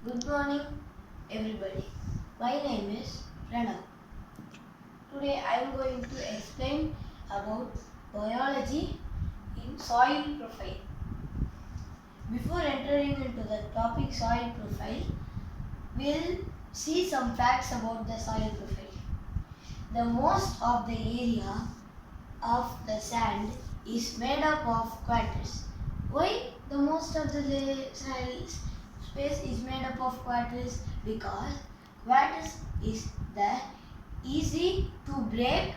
Good morning, everybody. My name is Pranav. Today I am going to explain about biology in soil profile. Before entering into the topic soil profile, we'll see some facts about the soil profile. The most of the area of the sand is made up of quartz. Why the most of the soil space is made up of quartz? Because quartz is the easy to break.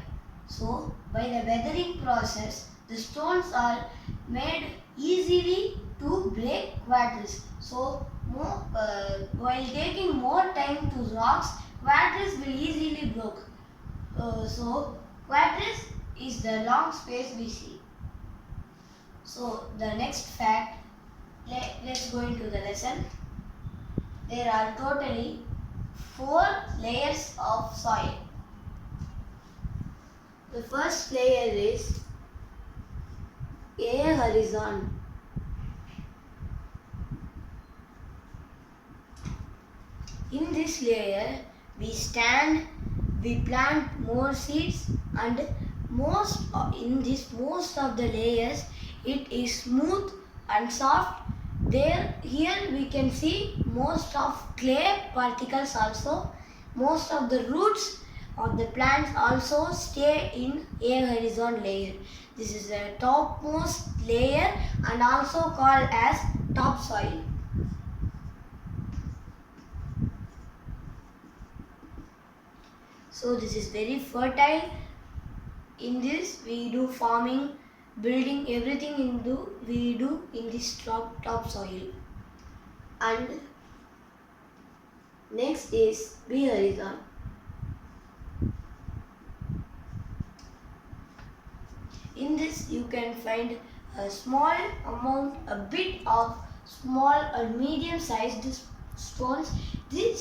So by the weathering process, the stones are made easily to break quartz. So while taking more time to rocks, quartz will easily break. So quartz is the long space we see. So the next fact, let's go into the lesson. There are totally 4 layers of soil. The first layer is A horizon. In this layer, we plant more seeds, and most of the layers it is smooth and soft. Here we can see most of clay particles also. Most of the roots of the plants also stay in a horizon layer. This is the topmost layer and also called as topsoil. So this is very fertile. In this we do farming, building, everything we do in this topsoil. And next is B horizon. In this you can find a small amount, a bit of small or medium sized stones. You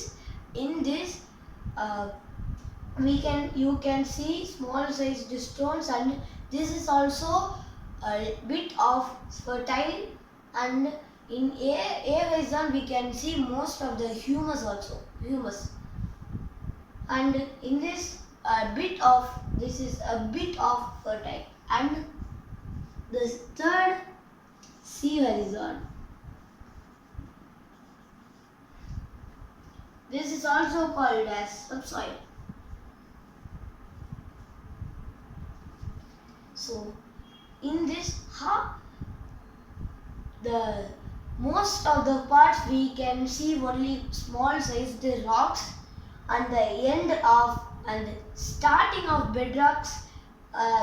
can see small sized stones, and this is also a bit of fertile, and in A horizon we can see most of the humus also. And in this is a bit of fertile. And the third, C horizon. This is also called as subsoil. So in this, the most of the parts we can see only small sized rocks, and the end of and starting of bedrocks.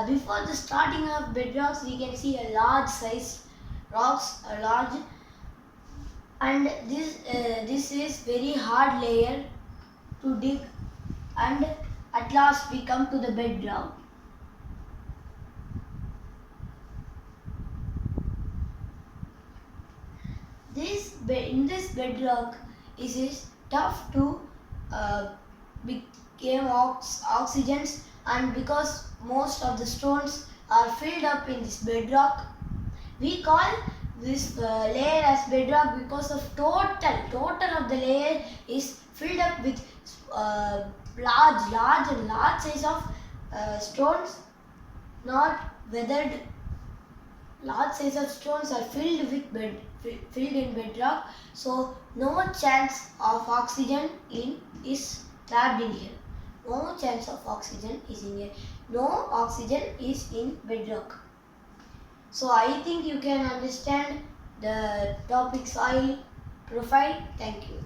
Before the starting of bedrocks, we can see a large size rocks, and this is very hard layer to dig, and at last we come to the bedrock. In this bedrock, it is tough to become oxygens, and because most of the stones are filled up in this bedrock, we call this layer as bedrock because of total of the layer is filled up with large size of stones, not weathered. Large size of stones are filled in bedrock, so no chance of oxygen is trapped in here. No chance of oxygen is in here. No oxygen is in bedrock. So I think you can understand the topic soil profile. Thank you.